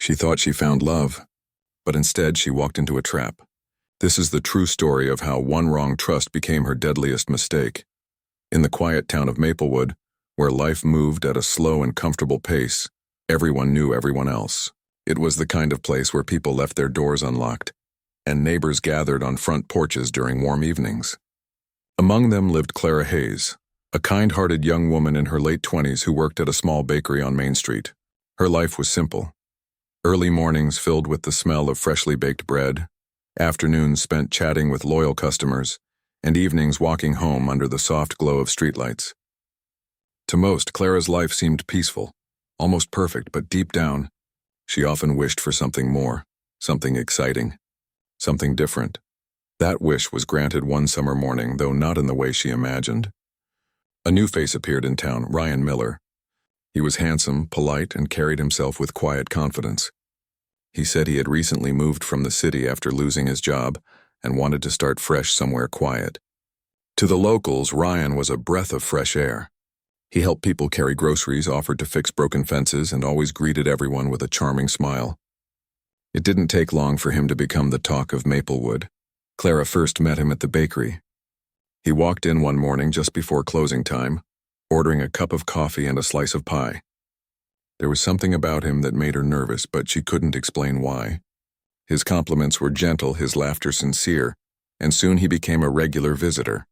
She thought she found love, but instead she walked into a trap. This is the true story of how one wrong trust became her deadliest mistake. In the quiet town of Maplewood, where life moved at a slow and comfortable pace, everyone knew everyone else. It was the kind of place where people left their doors unlocked, and neighbors gathered on front porches during warm evenings. Among them lived Clara Hayes, a kind-hearted young woman in her late 20s who worked at a small bakery on Main Street. Her life was simple. Early mornings filled with the smell of freshly baked bread, afternoons spent chatting with loyal customers, and evenings walking home under the soft glow of streetlights. To most, Clara's life seemed peaceful, almost perfect, but deep down, she often wished for something more, something exciting, something different. That wish was granted one summer morning, though not in the way she imagined. A new face appeared in town, Ryan Miller. He was handsome, polite, and carried himself with quiet confidence. He said he had recently moved from the city after losing his job and wanted to start fresh somewhere quiet. To the locals, Ryan was a breath of fresh air. He helped people carry groceries, offered to fix broken fences, and always greeted everyone with a charming smile. It didn't take long for him to become the talk of Maplewood. Clara first met him at the bakery. He walked in one morning just before closing time, ordering a cup of coffee and a slice of pie. There was something about him that made her nervous, but she couldn't explain why. His compliments were gentle, his laughter sincere, and soon he became a regular visitor.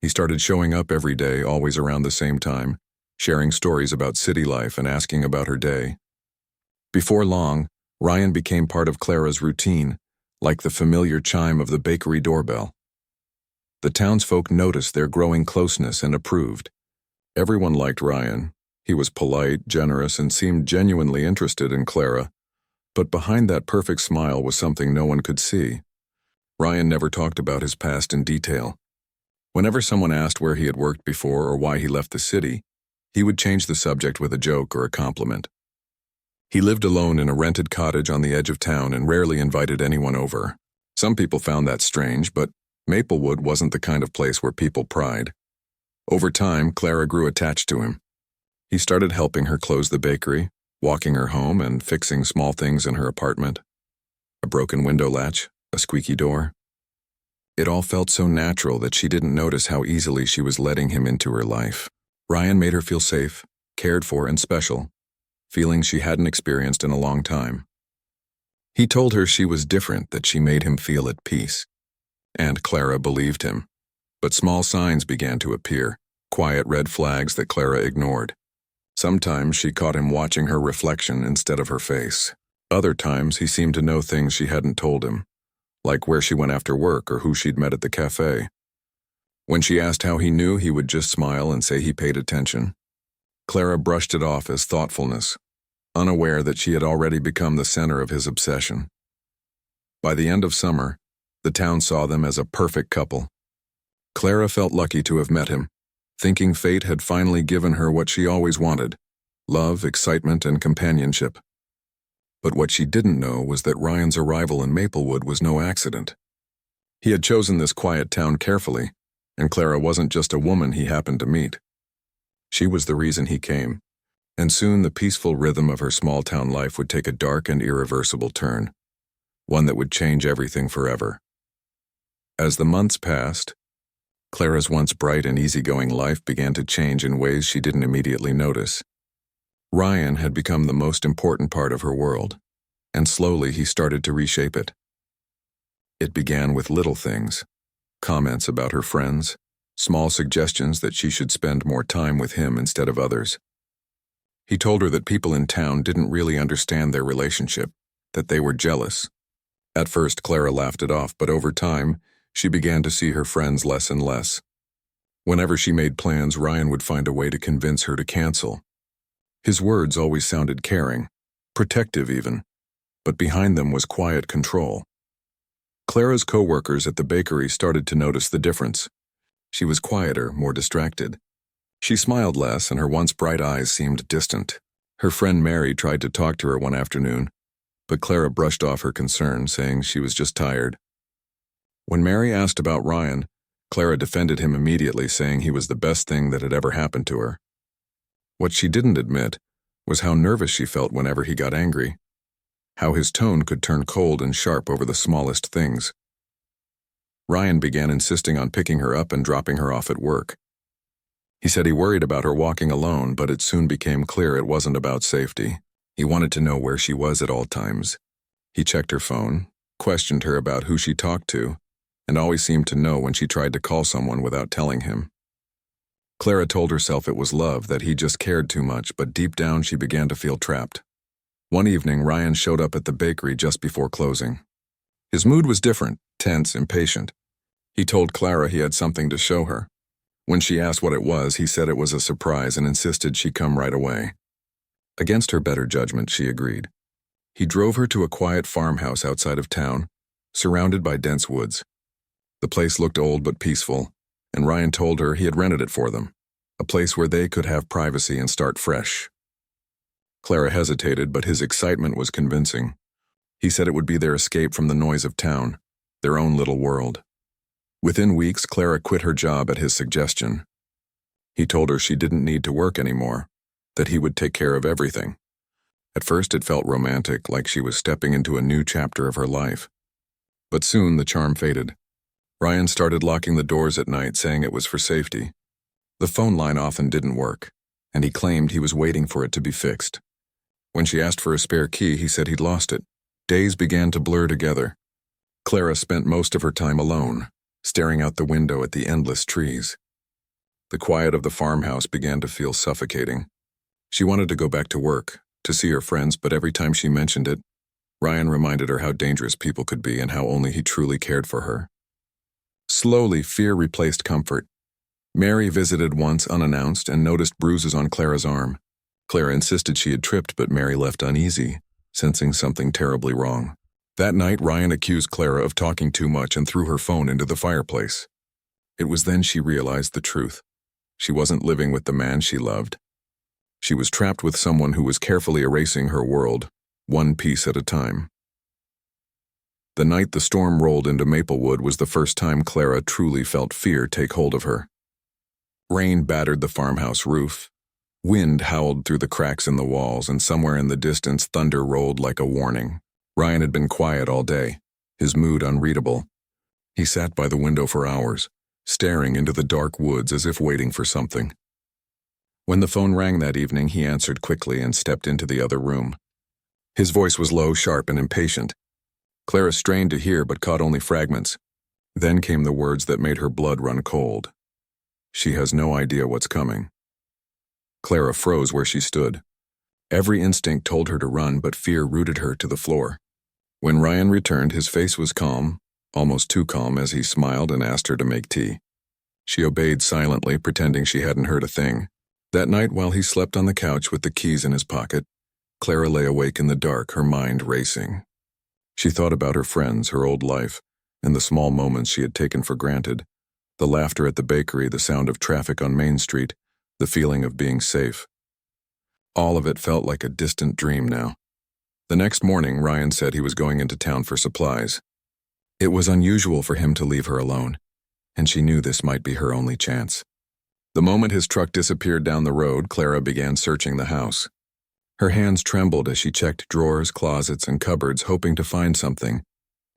He started showing up every day, always around the same time, sharing stories about city life and asking about her day. Before long, Ryan became part of Clara's routine, like the familiar chime of the bakery doorbell. The townsfolk noticed their growing closeness and approved. Everyone liked Ryan. He was polite, generous, and seemed genuinely interested in Clara, but behind that perfect smile was something no one could see. Ryan never talked about his past in detail. Whenever someone asked where he had worked before or why he left the city, he would change the subject with a joke or a compliment. He lived alone in a rented cottage on the edge of town and rarely invited anyone over. Some people found that strange, but Maplewood wasn't the kind of place where people pried. Over time, Clara grew attached to him. He started helping her close the bakery, walking her home, and fixing small things in her apartment. A broken window latch, a squeaky door. It all felt so natural that she didn't notice how easily she was letting him into her life. Ryan made her feel safe, cared for, and special, feelings she hadn't experienced in a long time. He told her she was different, that she made him feel at peace. And Clara believed him. But small signs began to appear, quiet red flags that Clara ignored. Sometimes she caught him watching her reflection instead of her face. Other times he seemed to know things she hadn't told him, like where she went after work or who she'd met at the cafe. When she asked how he knew, he would just smile and say he paid attention. Clara brushed it off as thoughtfulness, unaware that she had already become the center of his obsession. By the end of summer, the town saw them as a perfect couple. Clara felt lucky to have met him, thinking fate had finally given her what she always wanted: love, excitement, and companionship. But what she didn't know was that Ryan's arrival in Maplewood was no accident. He had chosen this quiet town carefully, and Clara wasn't just a woman he happened to meet. She was the reason he came, and soon the peaceful rhythm of her small-town life would take a dark and irreversible turn, one that would change everything forever. As the months passed, Clara's once bright and easygoing life began to change in ways she didn't immediately notice. Ryan had become the most important part of her world, and slowly he started to reshape it. It began with little things, comments about her friends, small suggestions that she should spend more time with him instead of others. He told her that people in town didn't really understand their relationship, that they were jealous. At first, Clara laughed it off, but over time, she began to see her friends less and less. Whenever she made plans, Ryan would find a way to convince her to cancel. His words always sounded caring, protective even, but behind them was quiet control. Clara's co-workers at the bakery started to notice the difference. She was quieter, more distracted. She smiled less, and her once bright eyes seemed distant. Her friend Mary tried to talk to her one afternoon, but Clara brushed off her concern, saying she was just tired. When Mary asked about Ryan, Clara defended him immediately, saying he was the best thing that had ever happened to her. What she didn't admit was how nervous she felt whenever he got angry. how his tone could turn cold and sharp over the smallest things. Ryan began insisting on picking her up and dropping her off at work. He said he worried about her walking alone, but it soon became clear it wasn't about safety. He wanted to know where she was at all times. He checked her phone, questioned her about who she talked to, and always seemed to know when she tried to call someone without telling him. Clara told herself it was love, that he just cared too much, but deep down she began to feel trapped. One evening, Ryan showed up at the bakery just before closing. His mood was different, tense, impatient. He told Clara he had something to show her. When she asked what it was, he said it was a surprise and insisted she come right away. Against her better judgment, she agreed. He drove her to a quiet farmhouse outside of town, surrounded by dense woods. The place looked old but peaceful, and Ryan told her he had rented it for them, a place where they could have privacy and start fresh. Clara hesitated, but his excitement was convincing. He said it would be their escape from the noise of town, their own little world. Within weeks, Clara quit her job at his suggestion. He told her she didn't need to work anymore, that he would take care of everything. At first it felt romantic, like she was stepping into a new chapter of her life. But soon the charm faded. Ryan started locking the doors at night, saying it was for safety. The phone line often didn't work, and he claimed he was waiting for it to be fixed. When she asked for a spare key, he said he'd lost it. Days began to blur together. Clara spent most of her time alone, staring out the window at the endless trees. The quiet of the farmhouse began to feel suffocating. She wanted to go back to work, to see her friends, but every time she mentioned it, Ryan reminded her how dangerous people could be and how only he truly cared for her. Slowly, fear replaced comfort. Mary visited once unannounced and noticed bruises on Clara's arm. Clara insisted she had tripped, but Mary left uneasy, sensing something terribly wrong. That night, Ryan accused Clara of talking too much and threw her phone into the fireplace. It was then she realized the truth. She wasn't living with the man she loved. She was trapped with someone who was carefully erasing her world, one piece at a time. The night the storm rolled into Maplewood was the first time Clara truly felt fear take hold of her. Rain battered the farmhouse roof. Wind howled through the cracks in the walls, and somewhere in the distance thunder rolled like a warning. Ryan had been quiet all day, his mood unreadable. He sat by the window for hours, staring into the dark woods as if waiting for something. When the phone rang that evening, he answered quickly and stepped into the other room. His voice was low, sharp, and impatient. Clara strained to hear but caught only fragments. Then came the words that made her blood run cold. She has no idea what's coming. Clara froze where she stood. Every instinct told her to run, but fear rooted her to the floor. When Ryan returned, his face was calm, almost too calm, as he smiled and asked her to make tea. She obeyed silently, pretending she hadn't heard a thing. That night, while he slept on the couch with the keys in his pocket, Clara lay awake in the dark, her mind racing. She thought about her friends, her old life, and the small moments she had taken for granted. The laughter at the bakery, the sound of traffic on Main Street, the feeling of being safe. All of it felt like a distant dream now. The next morning, Ryan said he was going into town for supplies. It was unusual for him to leave her alone, and she knew this might be her only chance. The moment his truck disappeared down the road, Clara began searching the house. Her hands trembled as she checked drawers, closets, and cupboards, hoping to find something,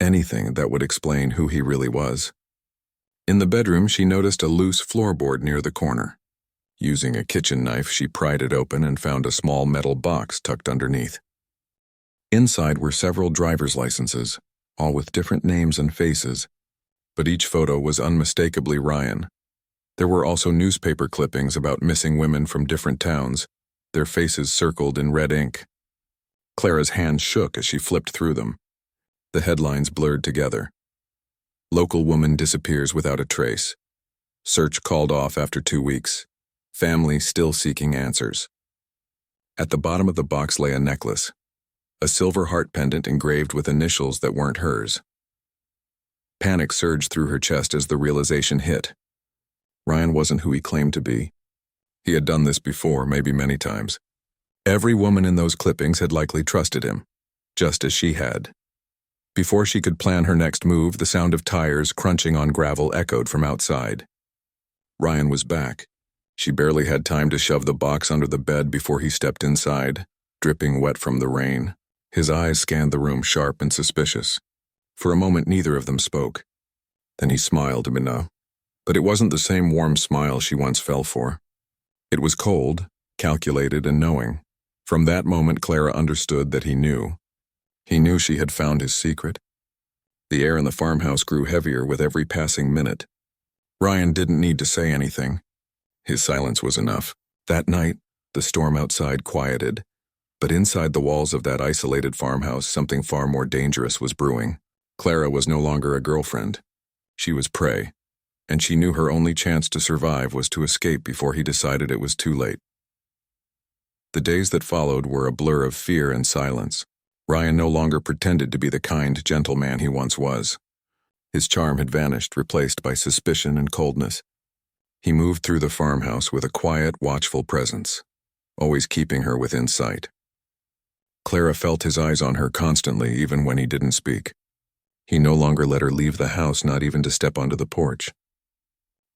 anything that would explain who he really was. In the bedroom, she noticed a loose floorboard near the corner. Using a kitchen knife, she pried it open and found a small metal box tucked underneath. Inside were several driver's licenses, all with different names and faces, but each photo was unmistakably Ryan. There were also newspaper clippings about missing women from different towns, their faces circled in red ink. Clara's hand shook as she flipped through them. The headlines blurred together. Local woman disappears without a trace. Search called off after 2 weeks. Family still seeking answers. At the bottom of the box lay a necklace, a silver heart pendant engraved with initials that weren't hers. Panic surged through her chest as the realization hit. Ryan wasn't who he claimed to be. He had done this before, maybe many times. Every woman in those clippings had likely trusted him, just as she had. Before she could plan her next move, the sound of tires crunching on gravel echoed from outside. Ryan was back. She barely had time to shove the box under the bed before he stepped inside, dripping wet from the rain. His eyes scanned the room, sharp and suspicious. For a moment, neither of them spoke. Then he smiled to Minna, but it wasn't the same warm smile she once fell for. It was cold, calculated, and knowing. From that moment, Clara understood that he knew. He knew she had found his secret. The air in the farmhouse grew heavier with every passing minute. Ryan didn't need to say anything. His silence was enough. That night, the storm outside quieted, but inside the walls of that isolated farmhouse, something far more dangerous was brewing. Clara was no longer a girlfriend. She was prey, and she knew her only chance to survive was to escape before he decided it was too late. The days that followed were a blur of fear and silence. Ryan no longer pretended to be the kind, gentle man he once was. His charm had vanished, replaced by suspicion and coldness. He moved through the farmhouse with a quiet, watchful presence, always keeping her within sight. Clara felt his eyes on her constantly, even when he didn't speak. He no longer let her leave the house, not even to step onto the porch.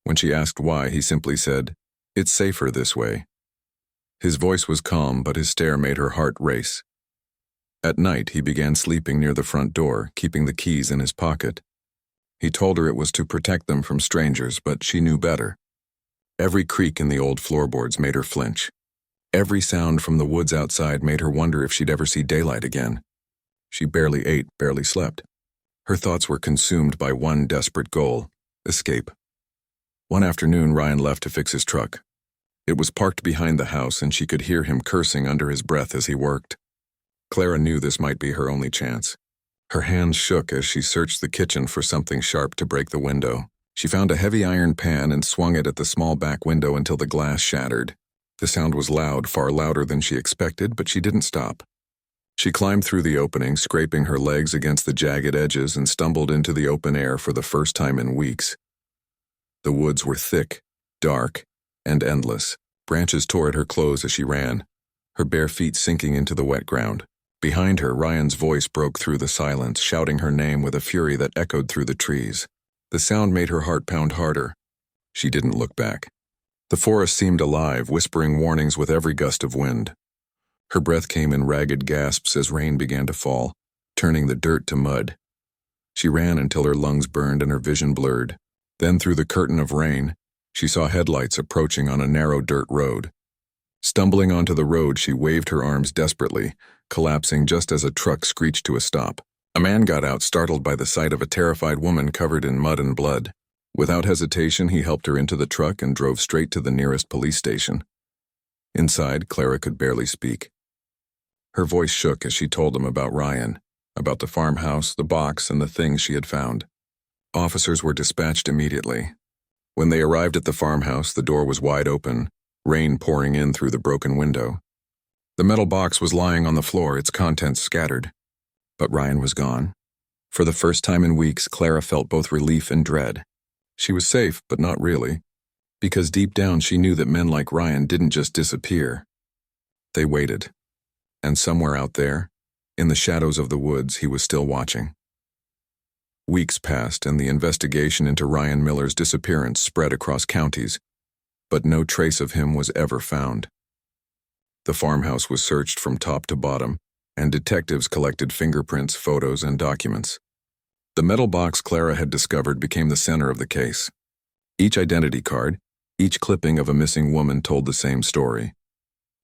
When she asked why, he simply said, "It's safer this way." His voice was calm, but his stare made her heart race. At night, he began sleeping near the front door, keeping the keys in his pocket. He told her it was to protect them from strangers, but she knew better. Every creak in the old floorboards made her flinch. Every sound from the woods outside made her wonder if she'd ever see daylight again. She barely ate, barely slept. Her thoughts were consumed by one desperate goal: escape. One afternoon, Ryan left to fix his truck. It was parked behind the house, and she could hear him cursing under his breath as he worked. Clara knew this might be her only chance. Her hands shook as she searched the kitchen for something sharp to break the window. She found a heavy iron pan and swung it at the small back window until the glass shattered. The sound was loud, far louder than she expected, but she didn't stop. She climbed through the opening, scraping her legs against the jagged edges, and stumbled into the open air for the first time in weeks. The woods were thick, dark, and endless. Branches tore at her clothes as she ran, her bare feet sinking into the wet ground. Behind her, Ryan's voice broke through the silence, shouting her name with a fury that echoed through the trees. The sound made her heart pound harder. She didn't look back. The forest seemed alive, whispering warnings with every gust of wind. Her breath came in ragged gasps as rain began to fall, turning the dirt to mud. She ran until her lungs burned and her vision blurred. Then, through the curtain of rain, she saw headlights approaching on a narrow dirt road. Stumbling onto the road, she waved her arms desperately, collapsing just as a truck screeched to a stop. A man got out, startled by the sight of a terrified woman covered in mud and blood. Without hesitation, he helped her into the truck and drove straight to the nearest police station. Inside, Clara could barely speak. Her voice shook as she told him about Ryan, about the farmhouse, the box, and the things she had found. Officers were dispatched immediately. When they arrived at the farmhouse, the door was wide open, rain pouring in through the broken window. The metal box was lying on the floor, its contents scattered. But Ryan was gone. For the first time in weeks, Clara felt both relief and dread. She was safe, but not really, because deep down she knew that men like Ryan didn't just disappear. They waited. And somewhere out there, in the shadows of the woods, he was still watching. Weeks passed, and the investigation into Ryan Miller's disappearance spread across counties, but no trace of him was ever found. The farmhouse was searched from top to bottom, and detectives collected fingerprints, photos, and documents. The metal box Clara had discovered became the center of the case. Each identity card, each clipping of a missing woman told the same story.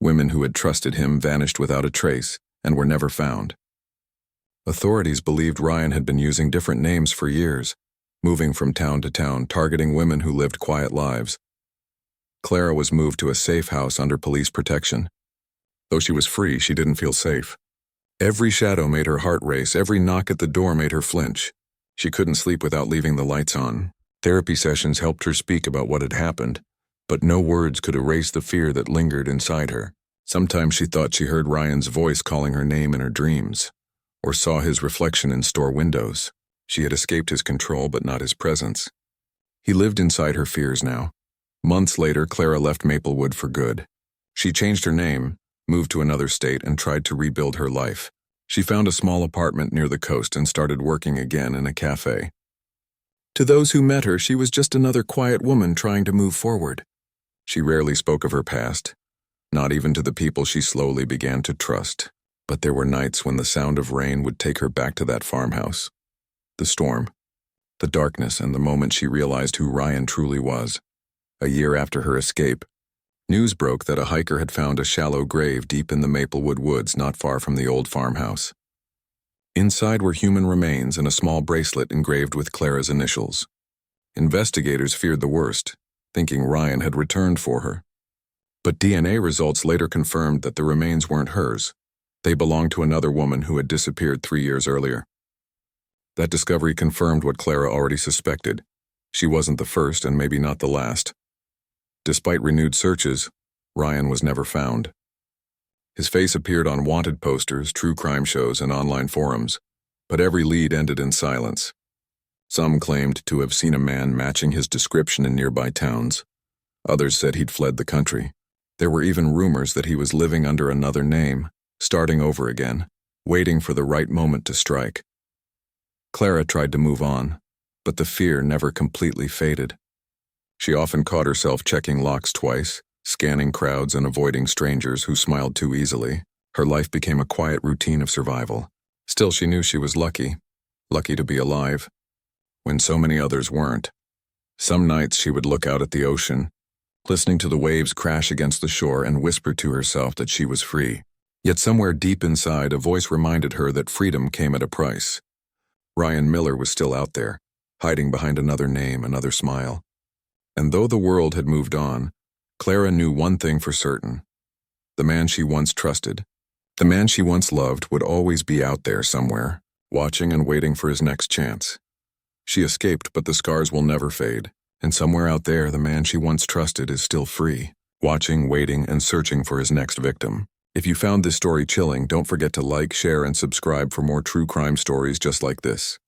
Women who had trusted him vanished without a trace and were never found. Authorities believed Ryan had been using different names for years, moving from town to town, targeting women who lived quiet lives. Clara was moved to a safe house under police protection. Though she was free, she didn't feel safe. Every shadow made her heart race, every knock at the door made her flinch. She couldn't sleep without leaving the lights on. Therapy sessions helped her speak about what had happened, but no words could erase the fear that lingered inside her. Sometimes she thought she heard Ryan's voice calling her name in her dreams, or saw his reflection in store windows. She had escaped his control, but not his presence. He lived inside her fears now. Months later, Clara left Maplewood for good. She changed her name, moved to another state, and tried to rebuild her life. She found a small apartment near the coast and started working again in a cafe. To those who met her, she was just another quiet woman trying to move forward. She rarely spoke of her past, not even to the people she slowly began to trust. But there were nights when the sound of rain would take her back to that farmhouse. The storm, the darkness, and the moment she realized who Ryan truly was. A year after her escape, news broke that a hiker had found a shallow grave deep in the Maplewood woods not far from the old farmhouse. Inside were human remains and a small bracelet engraved with Clara's initials. Investigators feared the worst, thinking Ryan had returned for her. But DNA results later confirmed that the remains weren't hers. They belonged to another woman who had disappeared 3 years earlier. That discovery confirmed what Clara already suspected. She wasn't the first and maybe not the last. Despite renewed searches, Ryan was never found. His face appeared on wanted posters, true crime shows, and online forums, but every lead ended in silence. Some claimed to have seen a man matching his description in nearby towns. Others said he'd fled the country. There were even rumors that he was living under another name, starting over again, waiting for the right moment to strike. Clara tried to move on, but the fear never completely faded. She often caught herself checking locks twice, scanning crowds and avoiding strangers who smiled too easily. Her life became a quiet routine of survival. Still, she knew she was lucky to be alive, when so many others weren't. Some nights she would look out at the ocean, listening to the waves crash against the shore, and whisper to herself that she was free. Yet somewhere deep inside, a voice reminded her that freedom came at a price. Ryan Miller was still out there, hiding behind another name, another smile. And though the world had moved on, Clara knew one thing for certain. The man she once trusted, the man she once loved, would always be out there somewhere, watching and waiting for his next chance. She escaped, but the scars will never fade, and somewhere out there, the man she once trusted is still free, watching, waiting, and searching for his next victim. If you found this story chilling, don't forget to like, share, and subscribe for more true crime stories just like this.